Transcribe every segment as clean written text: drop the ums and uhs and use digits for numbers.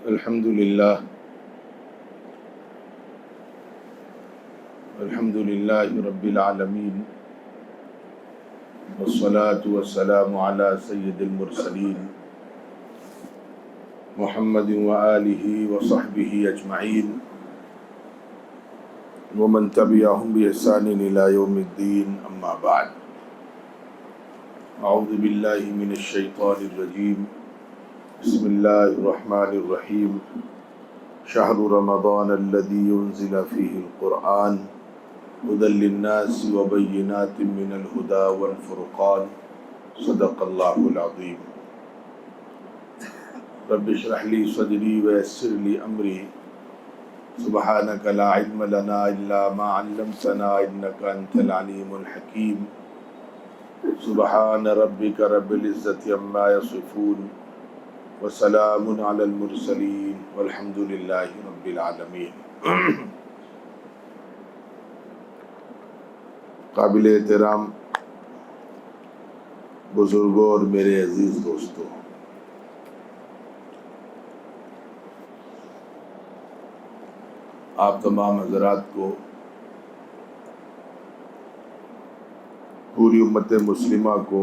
الحمد للہ رب العالمین والصلاة والسلام علی سید المرسلین محمد وآلہ وصحبہ اجمعین ومن تبعہم بإحسان الی یوم الدین، اما بعد۔ اعوذ باللہ من الشیطان الرجیم، بسم اللہ الرحمن الرحیم۔ شہر رمضان الذی انزل فیہ القرآن ھدی للناس وبینات من الھدی والفرقان، صدق اللہ العظیم۔ رب اشرح لی صدری ویسر لی امری، سبحانک لا علم لنا الا ما علمتنا انک انت العلیم الحکیم۔ سبحان ربک رب العزۃ عما یصفون وسلام علی المرسلین والحمد للہ رب العالمین۔ قابل احترام بزرگوں اور میرے عزیز دوستوں، آپ تمام حضرات کو پوری امت مسلمہ کو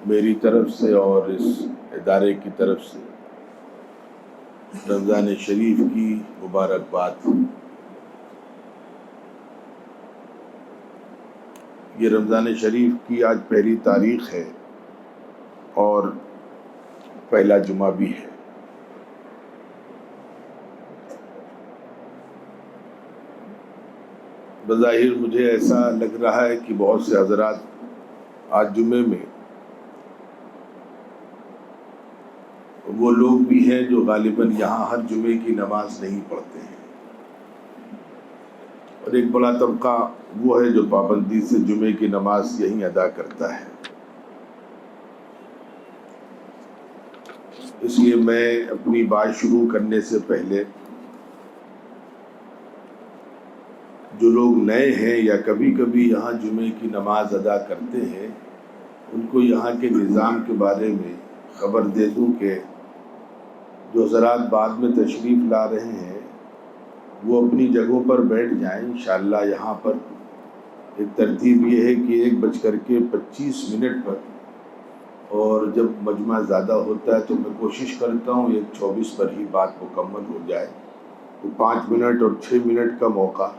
میری طرف سے اور اس ادارے کی طرف سے رمضان شریف کی مبارکباد۔ یہ رمضان شریف کی آج پہلی تاریخ ہے اور پہلا جمعہ بھی ہے۔ بظاہر مجھے ایسا لگ رہا ہے کہ بہت سے حضرات آج جمعے میں وہ لوگ بھی ہیں جو غالباً یہاں ہر جمعے کی نماز نہیں پڑھتے ہیں، اور ایک بڑا طبقہ وہ ہے جو پابندی سے جمعے کی نماز یہیں ادا کرتا ہے۔ اس لیے میں اپنی بات شروع کرنے سے پہلے جو لوگ نئے ہیں یا کبھی کبھی یہاں جمعے کی نماز ادا کرتے ہیں، ان کو یہاں کے نظام کے بارے میں خبر دے دوں کہ جو حضرات بعد میں تشریف لا رہے ہیں وہ اپنی جگہوں پر بیٹھ جائیں۔ انشاءاللہ یہاں پر ایک ترتیب یہ ہے کہ 1:25 پر، اور جب مجمع زیادہ ہوتا ہے تو میں کوشش کرتا ہوں 1:24 پر ہی بات مکمل ہو جائے، تو 5 منٹ اور 6 منٹ کا موقع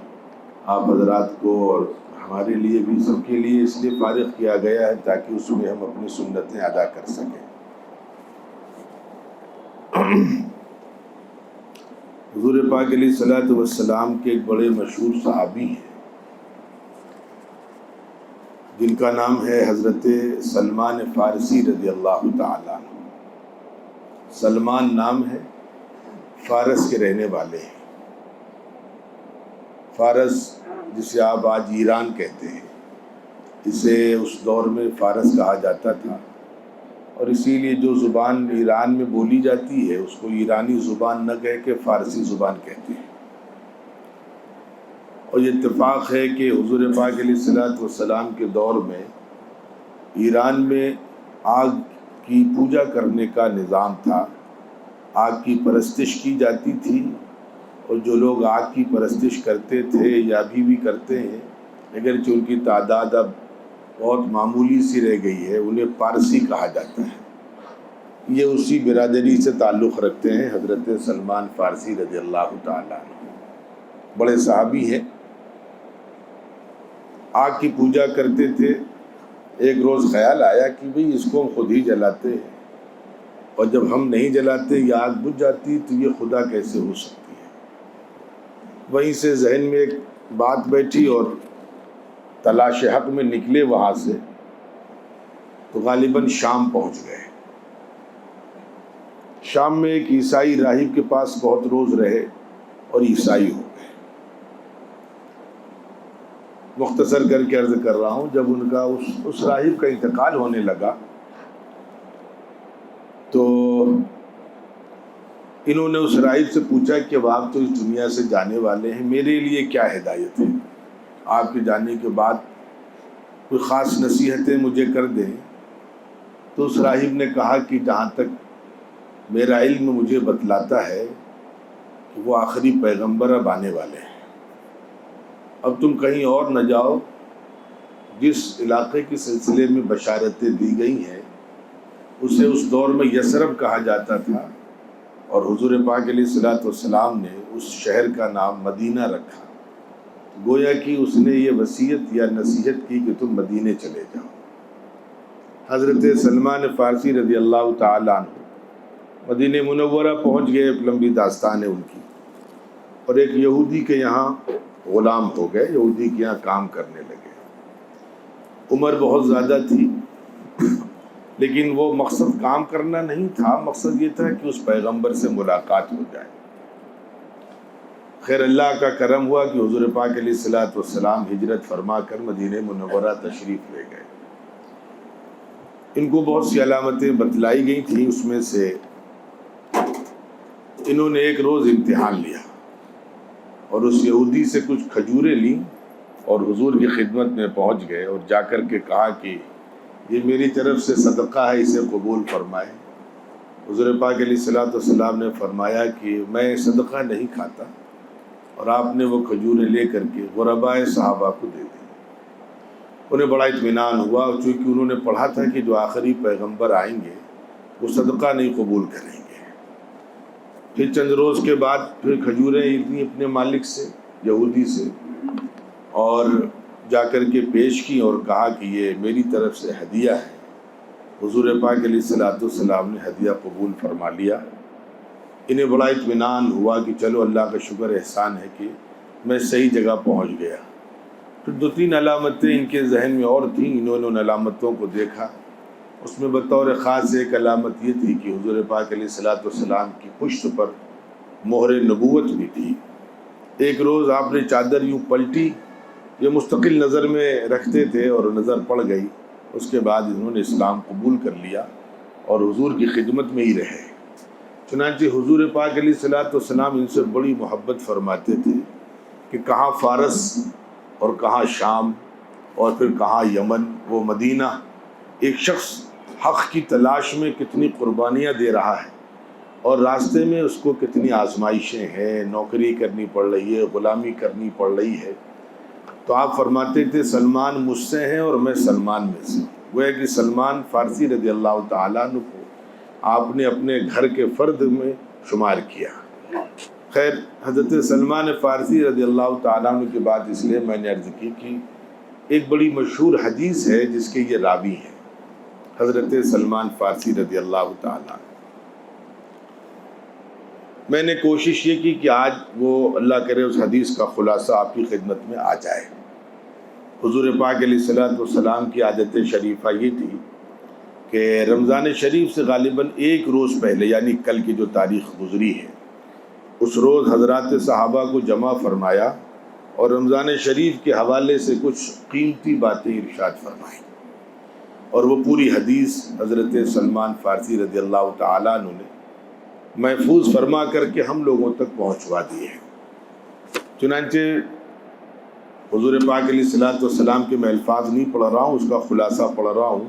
آپ حضرات کو اور ہمارے لیے بھی، سب کے لیے اس لیے فارغ کیا گیا ہے تاکہ اس میں ہم اپنی سنتیں ادا کر سکیں۔ حضور پاک علیہ الصلوۃ والسلام کے ایک بڑے مشہور صحابی ہیں جن کا نام ہے حضرت سلمان فارسی رضی اللہ تعالیٰ عنہ۔ سلمان نام ہے، فارس کے رہنے والے ہیں۔ فارس جسے آپ آج ایران کہتے ہیں، اسے اس دور میں فارس کہا جاتا تھا، اور اسی لیے جو زبان ایران میں بولی جاتی ہے اس کو ایرانی زبان نہ کہہ کے فارسی زبان کہتے ہیں۔ اور یہ اتفاق ہے کہ حضور پاک علیہ الصلوۃ والسلام کے دور میں ایران میں آگ کی پوجا کرنے کا نظام تھا، آگ کی پرستش کی جاتی تھی، اور جو لوگ آگ کی پرستش کرتے تھے یا ابھی بھی کرتے ہیں، اگرچہ ان کی تعداد اب بہت معمولی سی رہ گئی ہے، انہیں پارسی کہا جاتا ہے۔ یہ اسی برادری سے تعلق رکھتے ہیں، حضرت سلمان فارسی رضی اللہ تعالیٰ عنہ، بڑے صحابی ہیں، آگ کی پوجا کرتے تھے۔ ایک روز خیال آیا کہ بھئی اس کو ہم خود ہی جلاتے ہیں، اور جب ہم نہیں جلاتے یا آگ بجھ جاتی تو یہ خدا کیسے ہو سکتی ہے۔ وہیں سے ذہن میں ایک بات بیٹھی اور تلاش حق میں نکلے وہاں سے، تو غالباً شام پہنچ گئے۔ شام میں ایک عیسائی راہب کے پاس بہت روز رہے اور عیسائی ہو گئے۔ مختصر کر کے عرض کر رہا ہوں، جب ان کا اس راہب کا انتقال ہونے لگا تو انہوں نے اس راہب سے پوچھا کہ اب آپ تو اس دنیا سے جانے والے ہیں، میرے لیے کیا ہدایت ہے؟ آپ کے جانے کے بعد کوئی خاص نصیحتیں مجھے کر دیں۔ تو اس راہب نے کہا کہ جہاں تک میرا علم مجھے بتلاتا ہے کہ وہ آخری پیغمبر اب آنے والے ہیں، اب تم کہیں اور نہ جاؤ، جس علاقے کے سلسلے میں بشارتیں دی گئی ہیں اسے اس دور میں یثرب کہا جاتا تھا، اور حضور پاک علیہ الصلوۃ والسلام نے اس شہر کا نام مدینہ رکھا۔ گویا کہ اس نے یہ وصیت یا نصیحت کی کہ تم مدینے چلے جاؤ۔ حضرت سلمان فارسی رضی اللہ تعالیٰ عنہ مدینہ منورہ پہنچ گئے، ایک لمبی داستان ہے ان کی، اور ایک یہودی کے یہاں غلام ہو گئے، یہودی کے یہاں کام کرنے لگے۔ عمر بہت زیادہ تھی، لیکن وہ مقصد کام کرنا نہیں تھا، مقصد یہ تھا کہ اس پیغمبر سے ملاقات ہو جائے۔ خیر اللہ کا کرم ہوا کہ حضور پاک علیہ الصلوۃ والسلام ہجرت فرما کر مدینہ منورہ تشریف لے گئے۔ ان کو بہت سی علامتیں بتلائی گئی تھیں، اس میں سے انہوں نے ایک روز امتحان لیا اور اس یہودی سے کچھ کھجوریں لیں اور حضور کی خدمت میں پہنچ گئے اور جا کر کے کہا کہ یہ میری طرف سے صدقہ ہے، اسے قبول فرمائے۔ حضور پاک علیہ الصلوۃ والسلام نے فرمایا کہ میں صدقہ نہیں کھاتا، اور آپ نے وہ کھجوریں لے کر کے غرباء صحابہ کو دے دی۔ انہیں بڑا اطمینان ہوا، چونکہ انہوں نے پڑھا تھا کہ جو آخری پیغمبر آئیں گے وہ صدقہ نہیں قبول کریں گے۔ پھر چند روز کے بعد پھر کھجوریں اتنی اپنے مالک سے، یہودی سے، اور جا کر کے پیش کی اور کہا کہ یہ میری طرف سے ہدیہ ہے۔ حضور پاک علیہ الصلوۃ والسلام نے ہدیہ قبول فرما لیا۔ انہیں بڑا اطمینان ہوا کہ چلو اللہ کا شکر احسان ہے کہ میں صحیح جگہ پہنچ گیا۔ پھر 2-3 علامتیں ان کے ذہن میں اور تھیں، انہوں نے ان علامتوں کو دیکھا۔ اس میں بطور خاص ایک علامت یہ تھی کہ حضور پاک علیہ الصلوۃ والسلام کی پشت پر مہر نبوت بھی تھی۔ ایک روز آپ نے چادر یوں پلٹی، یہ مستقل نظر میں رکھتے تھے اور نظر پڑ گئی، اس کے بعد انہوں نے اسلام قبول کر لیا اور حضور کی خدمت میں ہی رہے۔ چنانچہ حضور پاک علیہ الصلوۃ والسلام ان سے بڑی محبت فرماتے تھے کہ کہاں فارس اور کہاں شام اور پھر کہاں یمن، وہ مدینہ ایک شخص حق کی تلاش میں کتنی قربانیاں دے رہا ہے، اور راستے میں اس کو کتنی آزمائشیں ہیں، نوکری کرنی پڑ رہی ہے، غلامی کرنی پڑ رہی ہے۔ تو آپ فرماتے تھے سلمان مجھ سے ہیں اور میں سلمان میں سے۔ گویا کہ سلمان فارسی رضی اللہ تعالیٰ عنہ کو آپ نے اپنے گھر کے فرد میں شمار کیا۔ خیر، حضرت سلمان فارسی رضی اللہ تعالیٰ عنہ کی بات اس لیے میں نے عرض کی کہ ایک بڑی مشہور حدیث ہے جس کے یہ راوی ہیں، حضرت سلمان فارسی رضی اللہ تعالیٰ عنہ۔ میں نے کوشش یہ کی کہ آج وہ اللہ کرے اس حدیث کا خلاصہ آپ کی خدمت میں آ جائے۔ حضور پاک علیہ الصلوۃ والسلام کی عادت شریفہ یہ تھی کہ رمضان شریف سے غالباً ایک روز پہلے، یعنی کل کی جو تاریخ گزری ہے، اس روز حضرات صحابہ کو جمع فرمایا اور رمضان شریف کے حوالے سے کچھ قیمتی باتیں ارشاد فرمائیں، اور وہ پوری حدیث حضرت سلمان فارسی رضی اللہ تعالیٰ عنہ نے محفوظ فرما کر کے ہم لوگوں تک پہنچوا دی ہے۔ چنانچہ حضور پاک علیہ الصلوۃ والسلام کے میں الفاظ نہیں پڑھ رہا ہوں، اس کا خلاصہ پڑھ رہا ہوں،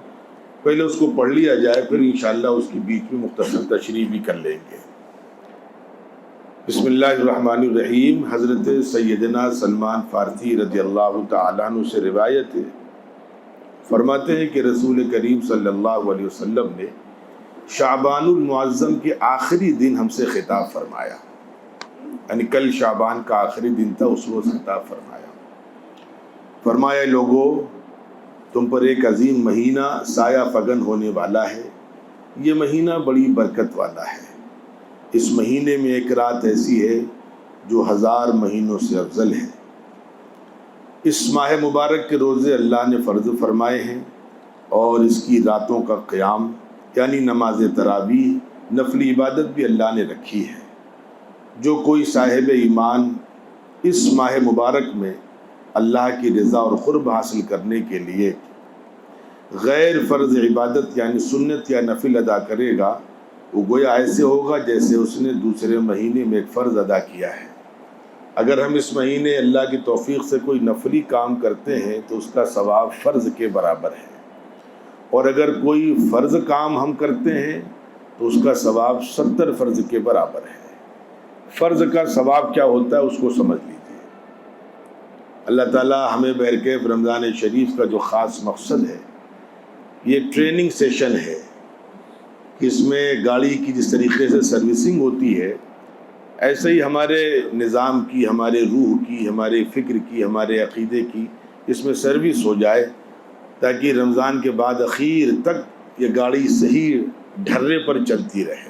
پہلے اس کو پڑھ لیا جائے، پھر انشاءاللہ اس کی بیچ میں مختصر تشریح بھی کر لیں گے۔ بسم اللہ الرحمن الرحیم۔ حضرت سیدنا سلمان فارسی رضی اللہ تعالیٰ عنہ سے روایت ہے، فرماتے ہیں کہ رسول کریم صلی اللہ علیہ وسلم نے شعبان المعظم کے آخری دن ہم سے خطاب فرمایا، یعنی کل شعبان کا آخری دن تھا، اس روز خطاب فرمایا لوگو، تم پر ایک عظیم مہینہ سایہ فگن ہونے والا ہے، یہ مہینہ بڑی برکت والا ہے۔ اس مہینے میں ایک رات ایسی ہے جو 1000 مہینوں سے افضل ہے۔ اس ماہ مبارک کے روزے اللہ نے فرض فرمائے ہیں، اور اس کی راتوں کا قیام یعنی نماز تراویح نفلی عبادت بھی اللہ نے رکھی ہے۔ جو کوئی صاحب ایمان اس ماہ مبارک میں اللہ کی رضا اور قرب حاصل کرنے کے لیے غیر فرض عبادت یعنی سنت یا نفل ادا کرے گا، وہ گویا ایسے ہوگا جیسے اس نے دوسرے مہینے میں ایک فرض ادا کیا ہے۔ اگر ہم اس مہینے اللہ کی توفیق سے کوئی نفلی کام کرتے ہیں تو اس کا ثواب فرض کے برابر ہے، اور اگر کوئی فرض کام ہم کرتے ہیں تو اس کا ثواب 70 فرض کے برابر ہے۔ فرض کا ثواب کیا ہوتا ہے اس کو سمجھ لیجیے۔ اللہ تعالیٰ ہمیں بہرکیف رمضان شریف کا جو خاص مقصد ہے، یہ ٹریننگ سیشن ہے کہ اس میں گاڑی کی جس طریقے سے سروسنگ ہوتی ہے، ایسے ہی ہمارے نظام کی، ہمارے روح کی، ہمارے فکر کی، ہمارے عقیدے کی اس میں سروس ہو جائے، تاکہ رمضان کے بعد اخیر تک یہ گاڑی صحیح ڈھرے پر چلتی رہے۔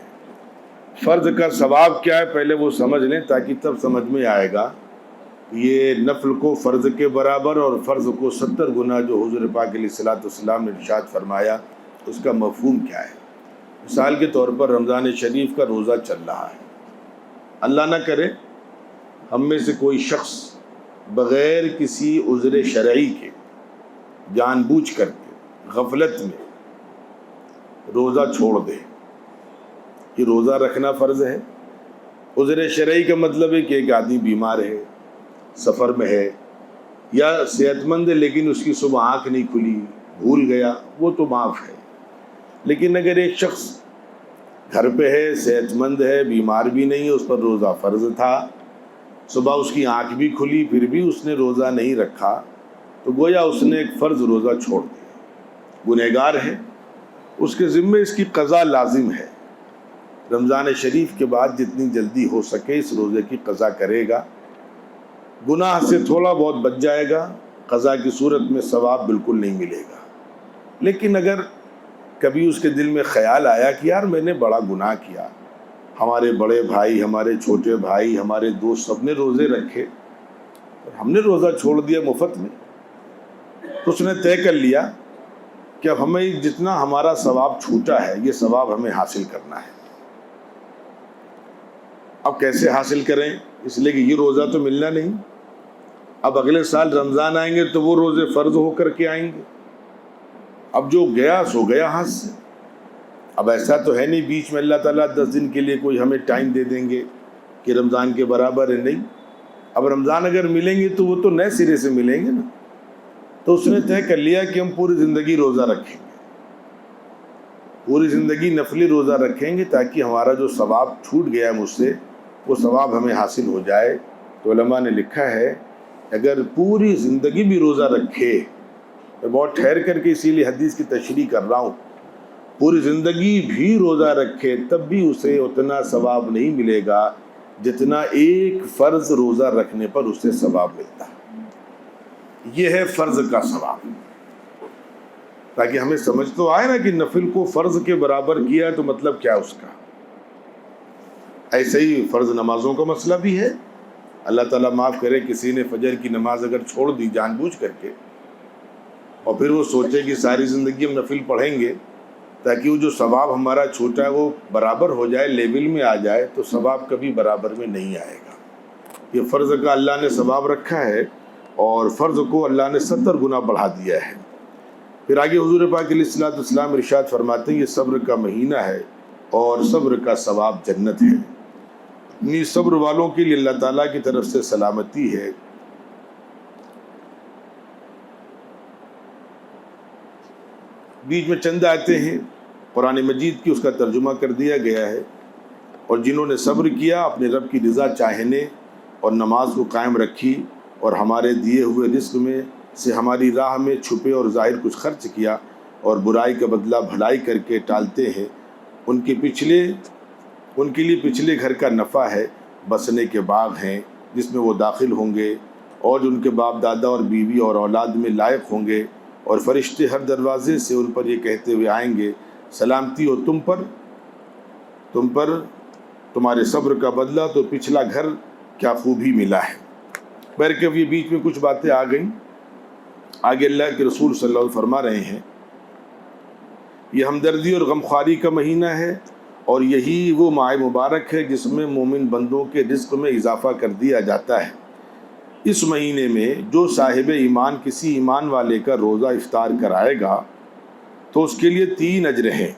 فرض کا ثواب کیا ہے پہلے وہ سمجھ لیں، تاکہ تب سمجھ میں آئے گا یہ نفل کو فرض کے برابر اور فرض کو 70 گنا جو حضور پاک علیہ الصلوۃ والسلام نے ارشاد فرمایا، اس کا مفہوم کیا ہے۔ مثال کے طور پر رمضان شریف کا روزہ چل رہا ہے، اللہ نہ کرے ہم میں سے کوئی شخص بغیر کسی عذر شرعی کے جان بوجھ کر کے غفلت میں روزہ چھوڑ دے۔ کہ روزہ رکھنا فرض ہے، عذر شرعی کا مطلب ہے کہ ایک آدمی بیمار ہے، سفر میں ہے، یا صحت مند ہے لیکن اس کی صبح آنکھ نہیں کھلی، بھول گیا، وہ تو معاف ہے۔ لیکن اگر ایک شخص گھر پہ ہے، صحت مند ہے، بیمار بھی نہیں ہے، اس پر روزہ فرض تھا، صبح اس کی آنکھ بھی کھلی پھر بھی اس نے روزہ نہیں رکھا، تو گویا اس نے ایک فرض روزہ چھوڑ دیا، گنہگار ہے، اس کے ذمے اس کی قضا لازم ہے۔ رمضان شریف کے بعد جتنی جلدی ہو سکے اس روزے کی قضا کرے گا، گناہ سے تھوڑا بہت بچ جائے گا، قضا کی صورت میں ثواب بالکل نہیں ملے گا۔ لیکن اگر کبھی اس کے دل میں خیال آیا کہ یار میں نے بڑا گناہ کیا، ہمارے بڑے بھائی، ہمارے چھوٹے بھائی، ہمارے دوست سب نے روزے رکھے اور ہم نے روزہ چھوڑ دیا مفت میں، تو اس نے طے کر لیا کہ اب ہمیں جتنا ہمارا ثواب چھوٹا ہے یہ ثواب ہمیں حاصل کرنا ہے۔ اب کیسے حاصل کریں؟ اس لیے کہ یہ روزہ تو ملنا نہیں، اب اگلے سال رمضان آئیں گے تو وہ روزے فرض ہو کر کے آئیں گے، اب جو گیا سو گیا ہاتھ سے۔ اب ایسا تو ہے نہیں بیچ میں اللہ تعالیٰ 10 دن کے لیے کوئی ہمیں ٹائم دے دیں گے کہ رمضان کے برابر ہے، نہیں۔ اب رمضان اگر ملیں گے تو وہ تو نئے سرے سے ملیں گے نا۔ تو اس نے طے کر لیا کہ ہم پوری زندگی روزہ رکھیں گے، پوری زندگی نفلی روزہ رکھیں گے، تاکہ ہمارا جو ثواب چھوٹ گیا ہے مجھ سے وہ ثواب ہمیں حاصل ہو جائے۔ تو علماء نے لکھا ہے اگر پوری زندگی بھی روزہ رکھے، میں بہت ٹھہر کر کے اسی لیے حدیث کی تشریح کر رہا ہوں، پوری زندگی بھی روزہ رکھے تب بھی اسے اتنا ثواب نہیں ملے گا جتنا ایک فرض روزہ رکھنے پر اسے ثواب ملتا ہے۔ یہ ہے فرض کا ثواب، تاکہ ہمیں سمجھ تو آئے نا کہ نفل کو فرض کے برابر کیا تو مطلب کیا اس کا۔ ایسے ہی فرض نمازوں کا مسئلہ بھی ہے، اللہ تعالیٰ معاف کرے کسی نے فجر کی نماز اگر چھوڑ دی جان بوجھ کر کے، اور پھر وہ سوچے کہ ساری زندگی ہم نفل پڑھیں گے تاکہ وہ جو ثواب ہمارا چھوٹا ہے وہ برابر ہو جائے، لیول میں آ جائے، تو ثواب کبھی برابر میں نہیں آئے گا۔ یہ فرض کا اللہ نے ثواب رکھا ہے اور فرض کو اللہ نے 70 گنا بڑھا دیا ہے۔ پھر آگے حضور پاک علیہ الصلوۃ والسلام ارشاد فرماتے ہیں یہ صبر کا مہینہ ہے اور صبر کا ثواب جنت ہے۔ انہی صبر والوں کے لیے اللہ تعالیٰ کی طرف سے سلامتی ہے۔ بیچ میں چند آیتیں ہیں قرآن مجید کی، اس کا ترجمہ کر دیا گیا ہے۔ اور جنہوں نے صبر کیا، اپنے رب کی رضا چاہنے اور نماز کو قائم رکھی، اور ہمارے دیے ہوئے رزق میں سے ہماری راہ میں چھپے اور ظاہر کچھ خرچ کیا، اور برائی کا بدلہ بھلائی کر کے ٹالتے ہیں، ان کے لیے پچھلے گھر کا نفع ہے، بسنے کے باغ ہیں جس میں وہ داخل ہوں گے، اور جو ان کے باپ دادا اور بیوی اور اولاد میں لائق ہوں گے، اور فرشتے ہر دروازے سے ان پر یہ کہتے ہوئے آئیں گے سلامتی ہو تم پر تمہارے صبر کا بدلہ، تو پچھلا گھر کیا خوبی ملا ہے۔ بہرکیف یہ بیچ میں کچھ باتیں آ گئیں۔ آگے اللہ کے رسول صلی اللہ علیہ وسلم فرما رہے ہیں یہ ہمدردی اور غمخواری کا مہینہ ہے، اور یہی وہ ماہ مبارک ہے جس میں مومن بندوں کے رزق میں اضافہ کر دیا جاتا ہے۔ اس مہینے میں جو صاحب ایمان کسی ایمان والے کا روزہ افطار کرائے گا تو اس کے لیے 3 اجر ہیں۔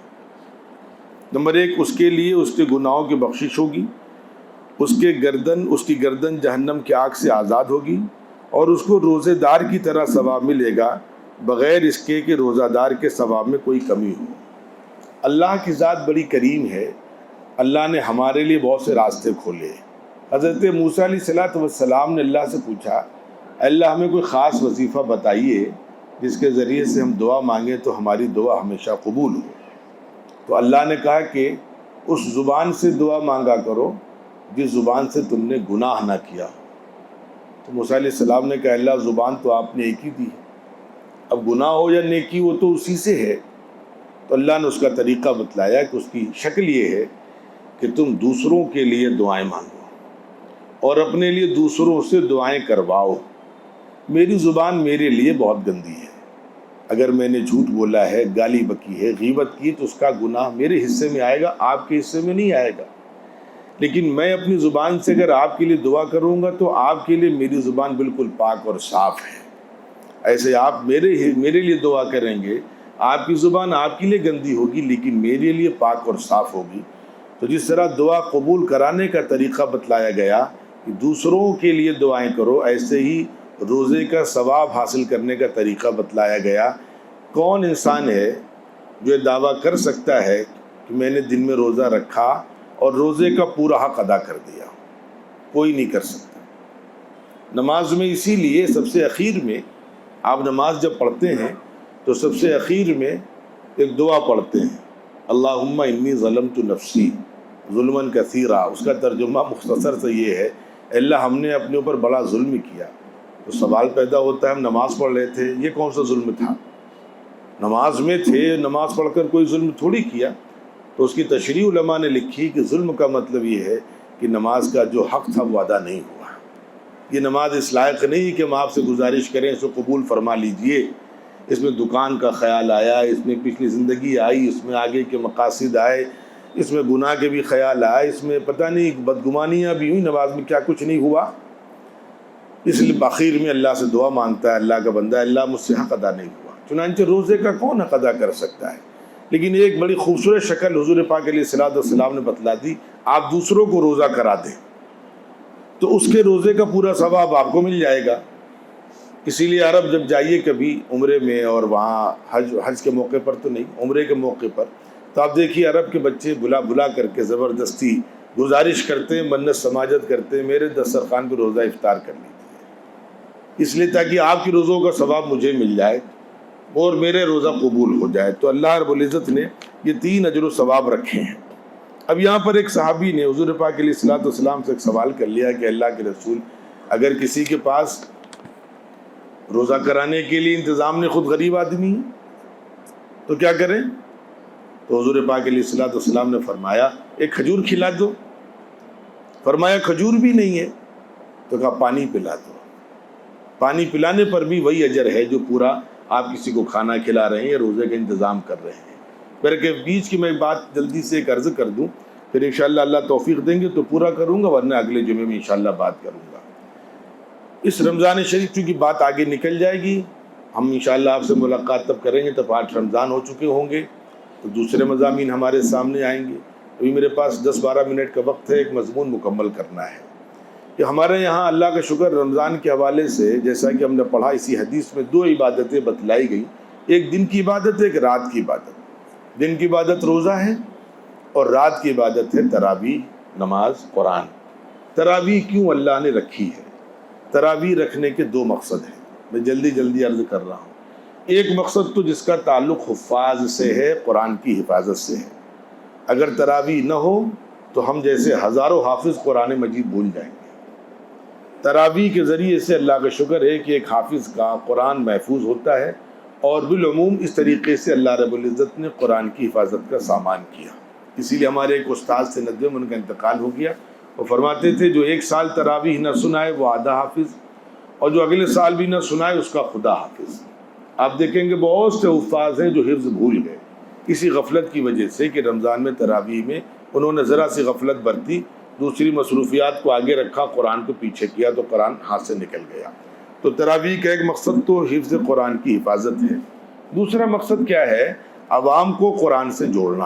نمبر 1، اس کے لیے اس کے گناہوں کی بخشش ہوگی، اس کی گردن جہنم کی آگ سے آزاد ہوگی اور اس کو روزے دار کی طرح ثواب ملے گا بغیر اس کے کہ روزہ دار کے ثواب میں کوئی کمی ہو۔ اللہ کی ذات بڑی کریم ہے، اللہ نے ہمارے لیے بہت سے راستے کھولے۔ حضرت موسیٰ علیہ السلام نے اللہ سے پوچھا، اللہ ہمیں کوئی خاص وظیفہ بتائیے جس کے ذریعے سے ہم دعا مانگیں تو ہماری دعا ہمیشہ قبول ہو۔ تو اللہ نے کہا کہ اس زبان سے دعا مانگا کرو جس زبان سے تم نے گناہ نہ کیا۔ تو موسیٰ علیہ السلام نے کہا اللہ زبان تو آپ نے ایک ہی دی ہے، اب گناہ ہو یا نیکی وہ تو اسی سے ہے۔ تو اللہ نے اس کا طریقہ بتلایا کہ اس کی شکل یہ ہے کہ تم دوسروں کے لیے دعائیں مانگو اور اپنے لیے دوسروں سے دعائیں کرواؤ۔ میری زبان میرے لیے بہت گندی ہے، اگر میں نے جھوٹ بولا ہے، گالی بکی ہے، غیبت کی تو اس کا گناہ میرے حصے میں آئے گا، آپ کے حصے میں نہیں آئے گا۔ لیکن میں اپنی زبان سے اگر آپ کے لیے دعا کروں گا تو آپ کے لیے میری زبان بالکل پاک اور صاف ہے۔ ایسے آپ میرے لیے دعا کریں گے، آپ کی زبان آپ کے لیے گندی ہوگی لیکن میرے لیے پاک اور صاف ہوگی۔ تو جس طرح دعا قبول کرانے کا طریقہ بتلایا گیا کہ دوسروں کے لیے دعائیں کرو، ایسے ہی روزے کا ثواب حاصل کرنے کا طریقہ بتلایا گیا۔ کون انسان ہے جو دعویٰ کر سکتا ہے کہ میں نے دن میں روزہ رکھا اور روزے کا پورا حق ادا کر دیا؟ کوئی نہیں کر سکتا۔ نماز میں اسی لیے سب سے اخیر میں آپ نماز جب پڑھتے ہیں تو سب سے اخیر میں ایک دعا پڑھتے ہیں، اللہم انی ظلمت نفسی ظلماً کثیرا۔ اس کا ترجمہ مختصر سے یہ ہے، اللہ ہم نے اپنے اوپر بڑا ظلم کیا۔ تو سوال پیدا ہوتا ہے ہم نماز پڑھ رہے تھے، یہ کون سا ظلم تھا؟ نماز میں تھے، نماز پڑھ کر کوئی ظلم تھوڑی کیا۔ تو اس کی تشریح علماء نے لکھی کہ ظلم کا مطلب یہ ہے کہ نماز کا جو حق تھا وہ ادا نہیں ہوا۔ یہ نماز اس لائق نہیں کہ ہم آپ سے گزارش کریں اسے قبول فرما لیجئے، اس میں دکان کا خیال آیا، اس میں پچھلی زندگی آئی، اس میں آگے کے مقاصد آئے، اس میں گناہ کے بھی خیال آئے، اس میں پتہ نہیں بدگمانیاں بھی ہوئی، نماز میں کیا کچھ نہیں ہوا۔ اس لیے بآخر میں اللہ سے دعا مانگتا ہے اللہ کا بندہ، اللہ مجھ سے حق ادا نہیں ہوا۔ چنانچہ روزے کا کون حق ادا کر سکتا ہے؟ لیکن ایک بڑی خوبصورت شکل حضور پاک علیہ السلام نے بتلا دی، آپ دوسروں کو روزہ کرا دیں تو اس کے روزے کا پورا ثواب آپ کو مل جائے گا۔ اسی لیے عرب جب جائیے کبھی عمرے میں، اور وہاں حج کے موقع پر تو نہیں، عمرے کے موقع پر، تو آپ دیکھیے عرب کے بچے بلا کر کے زبردستی گزارش کرتے ہیں، منت سماجت کرتے ہیں، میرے دسترخوان پہ روزہ افطار کر لیجیے، اس لیے تاکہ آپ کی روزوں کا ثواب مجھے مل جائے اور میرے روزہ قبول ہو جائے۔ تو اللہ رب العزت نے یہ 3 اجر و ثواب رکھے ہیں۔ اب یہاں پر ایک صحابی نے حضور پاک علیہ السلام سے ایک سوال کر لیا کہ اللہ کے رسول، اگر کسی کے پاس روزہ کرانے کے لیے انتظام نے، خود غریب آدمی ہے، تو کیا کریں؟ تو حضور پاک علیہ السلام نے فرمایا ایک کھجور کھلا دو۔ فرمایا کھجور بھی نہیں ہے تو کہا پانی پلا دو۔ پانی پلانے پر بھی وہی اجر ہے جو پورا آپ کسی کو کھانا کھلا رہے ہیں یا روزے کا انتظام کر رہے ہیں۔ پھر کہ بیچ کی میں بات جلدی سے ایک عرض کر دوں، پھر انشاءاللہ اللہ توفیق دیں گے تو پورا کروں گا، ورنہ اگلے جمعے میں انشاءاللہ بات کروں گا۔ اس رمضان شریف چونکہ بات آگے نکل جائے گی، ہم انشاءاللہ آپ سے ملاقات تب کریں گے تب 8 رمضان ہو چکے ہوں گے، تو دوسرے مضامین ہمارے سامنے آئیں گے۔ ابھی میرے پاس 10-12 منٹ کا وقت ہے، ایک مضمون مکمل کرنا ہے کہ ہمارے یہاں اللہ کا شکر رمضان کے حوالے سے جیسا کہ ہم نے پڑھا، اسی حدیث میں 2 عبادتیں بتلائی گئی، ایک دن کی عبادت ہے، ایک رات کی عبادت۔ دن کی عبادت روزہ ہے اور رات کی عبادت ہے تراویح، نماز، قرآن۔ تراویح کیوں اللہ نے رکھی ہے؟ تراویح رکھنے کے 2 مقصد ہیں، میں جلدی عرض کر رہا ہوں۔ ایک مقصد تو جس کا تعلق حفاظ سے ہے، قرآن کی حفاظت سے ہے۔ اگر تراویح نہ ہو تو ہم جیسے ہزاروں حافظ قرآن مجید بھول جائیں گے۔ تراویح کے ذریعے سے اللہ کا شکر ہے کہ ایک حافظ کا قرآن محفوظ ہوتا ہے، اور بالعموم اس طریقے سے اللہ رب العزت نے قرآن کی حفاظت کا سامان کیا۔ اسی لیے ہمارے ایک استاد سے ندوہ ان کا انتقال ہو گیا، وہ فرماتے تھے جو 1 سال تراویح نہ سنائے وہ آدھا حافظ، اور جو اگلے سال بھی نہ سنائے اس کا خدا حافظ۔ آپ دیکھیں گے بہت سے حفاظ ہیں جو حفظ بھول گئے اسی غفلت کی وجہ سے کہ رمضان میں تراویح میں انہوں نے ذرا سی غفلت برتی، دوسری مصروفیات کو آگے رکھا، قرآن کو پیچھے کیا تو قرآن ہاتھ سے نکل گیا۔ تو تراویح کا ایک مقصد تو حفظ قرآن کی حفاظت ہے۔ دوسرا مقصد کیا ہے؟ عوام کو قرآن سے جوڑنا۔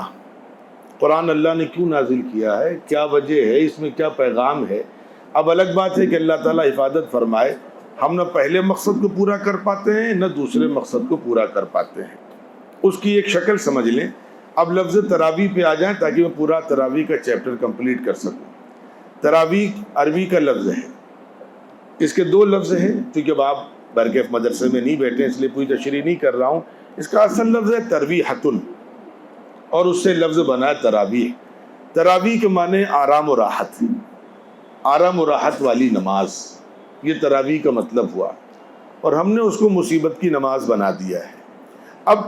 قرآن اللہ نے کیوں نازل کیا ہے، کیا وجہ ہے، اس میں کیا پیغام ہے۔ اب الگ بات ہے کہ اللہ تعالیٰ حفاظت فرمائے، ہم نہ پہلے مقصد کو پورا کر پاتے ہیں نہ دوسرے مقصد کو پورا کر پاتے ہیں۔ اس کی ایک شکل سمجھ لیں۔ اب لفظ تراویح پہ آ جائیں تاکہ میں پورا تراویح کا چیپٹر کمپلیٹ کر سکوں۔ تراویح عربی کا لفظ ہے، اس کے دو لفظ ہیں، چونکہ اب آپ برکیف مدرسے میں نہیں بیٹھے اس لیے پوری تشریح نہیں کر رہا ہوں۔ اس کا اصل لفظ ہے ترویحۃ، اور اس سے لفظ بنا ہے تراویح۔ تراویح کے معنی آرام و راحت، آرام و راحت والی نماز، یہ تراویح کا مطلب ہوا، اور ہم نے اس کو مصیبت کی نماز بنا دیا ہے۔ اب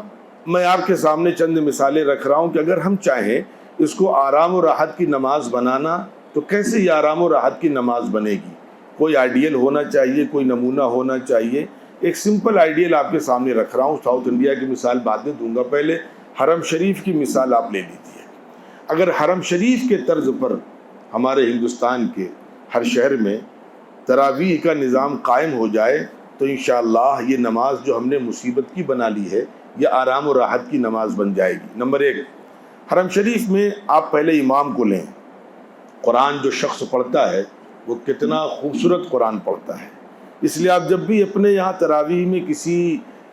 میں آپ کے سامنے چند مثالیں رکھ رہا ہوں کہ اگر ہم چاہیں اس کو آرام و راحت کی نماز بنانا تو کیسے یہ آرام و راحت کی نماز بنے گی۔ کوئی آئیڈیل ہونا چاہیے، کوئی نمونہ ہونا چاہیے۔ ایک سمپل آئیڈیل آپ کے سامنے رکھ رہا ہوں، ساؤتھ انڈیا کی مثال بعد میں دوں گا، پہلے حرم شریف کی مثال آپ لے لیجیے۔ اگر حرم شریف کے طرز پر ہمارے ہندوستان کے ہر شہر میں تراویح کا نظام قائم ہو جائے تو انشاءاللہ یہ نماز جو ہم نے مصیبت کی بنا لی ہے یہ آرام و راحت کی نماز بن جائے گی۔ نمبر ایک، حرم شریف میں آپ پہلے امام کو لیں۔ قرآن جو شخص پڑھتا ہے وہ کتنا خوبصورت قرآن پڑھتا ہے، اس لیے آپ جب بھی اپنے یہاں تراویح میں کسی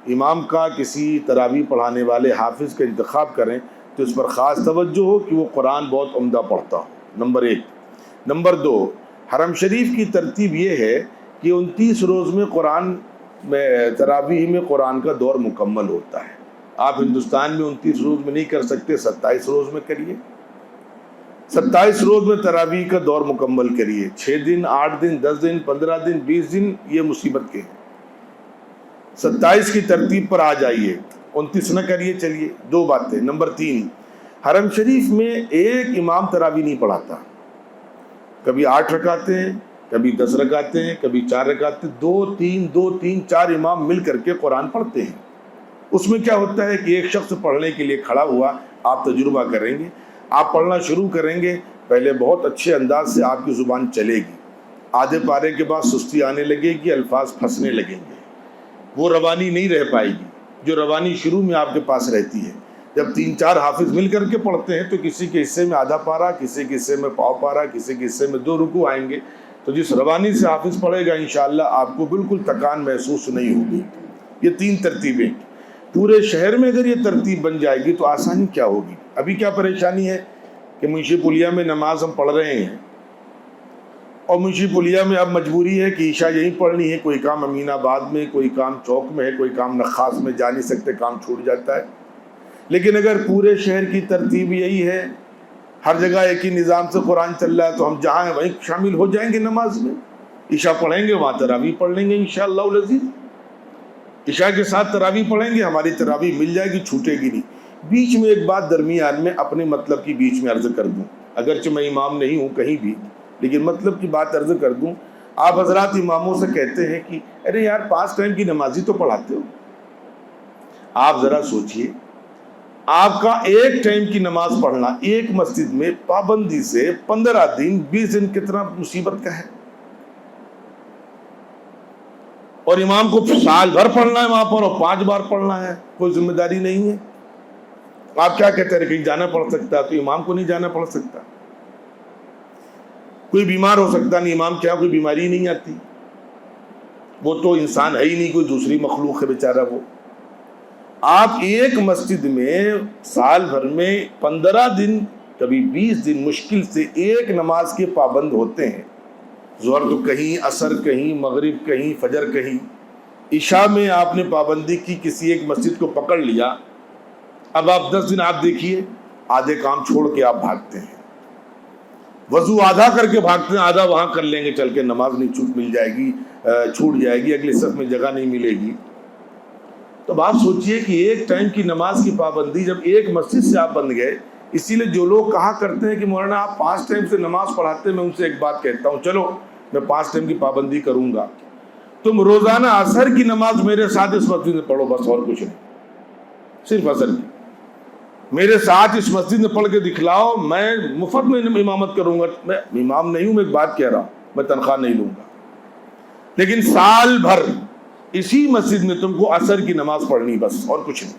امام کا، کسی تراویح پڑھانے والے حافظ کا انتخاب کریں تو اس پر خاص توجہ ہو کہ وہ قرآن بہت عمدہ پڑھتا ہو، نمبر ایک۔ نمبر دو، حرم شریف کی ترتیب یہ ہے کہ 29 روز میں قرآن میں تراویح میں قرآن کا دور مکمل ہوتا ہے۔ آپ ہندوستان میں 29 روز میں نہیں کر سکتے، 27 روز میں کریے، 27 روز میں تراویح کا دور مکمل کریے۔ 6 دن، 8 دن، 10 دن، 15 دن، 20 دن یہ مصیبت کے ہیں۔ 27 کی ترتیب پر آ جائیے، 29 نہ کریے۔ چلیے، دو باتیں۔ نمبر 3، حرم شریف میں ایک امام تراویح نہیں پڑھاتا، کبھی 8 رکعتیں ہیں، کبھی 10 رکعتیں ہیں، کبھی 4 رکعتیں، 2 3 4 امام مل کر کے قرآن پڑھتے ہیں۔ اس میں کیا ہوتا ہے کہ ایک شخص پڑھنے کے لیے کھڑا ہوا، آپ تجربہ کریں گے، آپ پڑھنا شروع کریں گے، پہلے بہت اچھے انداز سے آپ کی زبان چلے گی، آدھے پارے کے بعد سستی آنے لگے گی، الفاظ پھنسنے لگیں گے، وہ روانی نہیں رہ پائے گی جو روانی شروع میں آپ کے پاس رہتی ہے۔ جب 3 4 حافظ مل کر کے پڑھتے ہیں تو کسی کے حصے میں آدھا پارا، کسی کے حصے میں پاؤ پارا، کسی کے حصے میں 2 رکوع آئیں گے، تو جس روانی سے حافظ پڑھے گا انشاءاللہ آپ کو بالکل تکان محسوس نہیں ہوگی۔ یہ 3 ترتیبیں پورے شہر میں اگر یہ ترتیب بن جائے گی تو آسانی کیا ہوگی۔ ابھی کیا پریشانی ہے کہ منشی پلیا میں نماز ہم پڑھ رہے ہیں، اور منشی پلیا میں اب مجبوری ہے کہ عشاء یہیں پڑھنی ہے، کوئی کام امین آباد میں، کوئی کام چوک میں ہے، کوئی کام نخاس میں، جا نہیں سکتے، کام چھوٹ جاتا ہے۔ لیکن اگر پورے شہر کی ترتیب یہی ہے، ہر جگہ ایک ہی نظام سے قرآن چل رہا ہے، تو ہم جہاں ہیں وہیں شامل ہو جائیں گے نماز میں، عشاء پڑھیں گے، وہاں تراویح پڑھ لیں گے انشاءاللہ العزیز، عشاء کے ساتھ تراویح پڑھیں گے، ہماری تراویح مل جائے گی، چھوٹے گی نہیں۔ بیچ میں ایک بات درمیان میں اپنے مطلب کی بیچ میں عرض کر دوں، اگرچہ میں امام نہیں ہوں کہیں بھی، لیکن مطلب کی بات عرض کر دوں۔ آپ حضرات اماموں سے کہتے ہیں کہ ارے یار 5 ٹائم کی نماز ہی تو پڑھاتے ہو۔ آپ ذرا سوچئے، آپ کا ایک ٹائم کی نماز پڑھنا ایک مسجد میں پابندی سے 15 دن 20 دن کتنا مصیبت کا ہے، اور امام کو سال بھر پڑھنا ہے وہاں پر، اور 5 بار پڑھنا ہے، کوئی ذمہ داری نہیں ہے۔ آپ کیا کہتے ہیں، کہیں جانا پڑ سکتا تو امام کو نہیں جانا پڑ سکتا، کوئی بیمار ہو سکتا نہیں، امام کیا کوئی بیماری نہیں آتی، وہ تو انسان ہے ہی نہیں، کوئی دوسری مخلوق ہے بیچارہ وہ۔ آپ ایک مسجد میں سال بھر میں 15 دن کبھی 20 دن مشکل سے ایک نماز کے پابند ہوتے ہیں، ظہر تو کہیں، عصر کہیں، مغرب کہیں، فجر کہیں، عشاء میں آپ نے پابندی کی، کسی ایک مسجد کو پکڑ لیا۔ اب آپ 10 دن آپ دیکھیے، آدھے کام چھوڑ کے آپ بھاگتے ہیں، وضو آدھا کر کے بھاگتے ہیں، آدھا وہاں کر لیں گے چل کے، نماز نہیں چھوٹ جائے گی، اگلے صف میں جگہ نہیں ملے گی۔ تو آپ سوچئے کہ ایک ٹائم کی نماز کی پابندی جب ایک مسجد سے آپ بن گئے، اسی لیے جو لوگ کہا کرتے ہیں کہ مولانا آپ 5 ٹائم سے نماز پڑھاتے ہیں، میں ان سے ایک بات کہتا ہوں، چلو میں 5 ٹائم کی پابندی کروں گا، تم روزانہ عصر کی نماز میرے ساتھ اس مسجد میں پڑھو، بس اور کچھ نہیں، صرف عصر کی میرے ساتھ اس مسجد میں پڑھ کے دکھلاؤ، میں مفت میں امامت کروں گا۔ میں امام نہیں ہوں، میں ایک بات کہہ رہا ہوں، میں تنخواہ نہیں لوں گا، لیکن سال بھر اسی مسجد میں تم کو عصر کی نماز پڑھنی، بس اور کچھ نہیں۔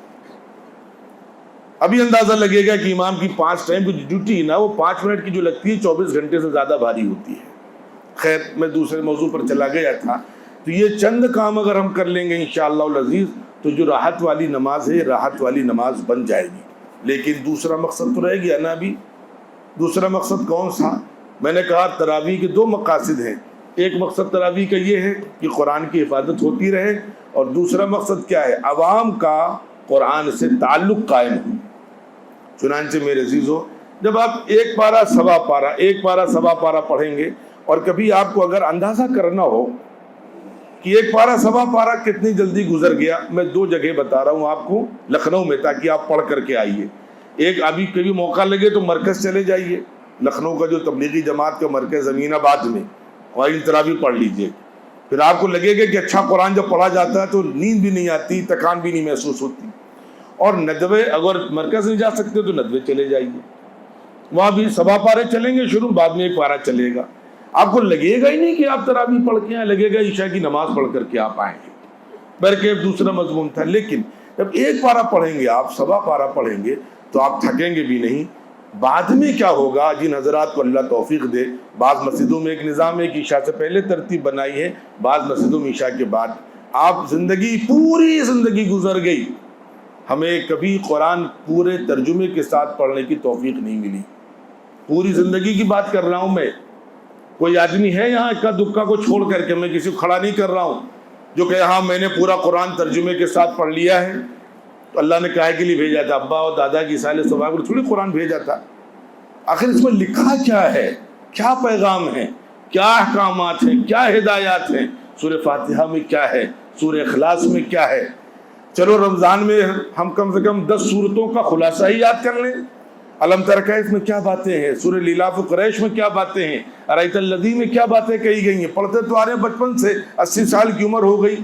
ابھی اندازہ لگے گا کہ امام کی 5 ٹائم کی ڈیوٹی نا وہ 5 منٹ کی جو لگتی ہے 24 گھنٹے سے زیادہ بھاری ہوتی ہے. خیر میں دوسرے موضوع پر چلا گیا تھا. تو یہ چند کام اگر ہم کر لیں گے انشاءاللہ العزیز تو جو راحت والی نماز ہے راحت والی نماز بن جائے گی. لیکن دوسرا مقصد تو رہ گیا نا. ابھی دوسرا مقصد کون سا؟ میں نے کہا تراویح کے 2 مقاصد ہیں. ایک مقصد تراویح کا یہ ہے کہ قرآن کی حفاظت ہوتی رہے, اور دوسرا مقصد کیا ہے؟ عوام کا قرآن سے تعلق قائم ہو. چنانچہ میرے عزیزو, جب آپ ایک پارہ سوا پارہ پڑھیں گے, اور کبھی آپ کو اگر اندازہ کرنا ہو کہ ایک پارہ سوا پارہ کتنی جلدی گزر گیا, میں 2 جگہ بتا رہا ہوں آپ کو لکھنؤ میں, تاکہ آپ پڑھ کر کے آئیے. ایک ابھی کبھی موقع لگے تو مرکز چلے جائیے, لکھنؤ کا جو تبلیغی جماعت کا مرکز امین آباد میں, وہیں تراویح پڑھ لیجیے. پھر آپ کو لگے گا کہ اچھا قرآن جب پڑھا جاتا ہے تو نیند بھی نہیں آتی, تکان بھی نہیں محسوس ہوتی. اور ندوے اگر مرکز نہیں جا سکتے تو ندوے چلے جائیے, وہاں بھی سوا پارے چلیں گے شروع, بعد میں 1 پارہ چلے گا. آپ کو لگے گا ہی نہیں کہ آپ تراویح پڑھ کے آئیں, لگے گا عشاء کی نماز پڑھ کر کے آپ آئیں گے. بلکہ دوسرا مضمون تھا. لیکن جب 1 پارہ پڑھیں گے آپ, سوا پارہ پڑھیں گے تو آپ تھکیں گے بھی نہیں. بعد میں کیا ہوگا؟ جن حضرات کو اللہ توفیق دے, بعض مسجدوں میں ایک نظام ہے کہ عشاء سے پہلے ترتیب بنائی ہے, بعض مسجدوں میں عشاء کے بعد. آپ پوری زندگی گزر گئی, ہمیں کبھی قرآن پورے ترجمے کے ساتھ پڑھنے کی توفیق نہیں ملی. پوری زندگی کی بات کر رہا ہوں میں. کوئی آدمی ہے یہاں اکا دکا کو چھوڑ کر کے, میں کسی کو کھڑا نہیں کر رہا ہوں, جو کہ ہاں میں نے پورا قرآن ترجمے کے ساتھ پڑھ لیا ہے؟ تو اللہ نے کہا کے لیے بھیجا تھا؟ ابا اور دادا کی سال صبح کو تھوڑی قرآن بھیجا تھا. آخر اس میں لکھا کیا ہے, کیا پیغام ہے, کیا احکامات ہیں, کیا ہدایات ہیں؟ سورہ فاتحہ میں کیا ہے, سورہ اخلاص میں کیا ہے؟ چلو رمضان میں ہم کم سے کم 10 سورتوں کا خلاصہ ہی یاد کر لیں. علم تر کیف میں کیا باتیں ہیں, سورہ لیلاف قریش میں کیا باتیں ہیں, ارایت الذی میں کیا باتیں کہی گئی ہیں. پڑھتے تو آ رہے ہیں بچپن سے, 80 سال کی عمر ہو گئی,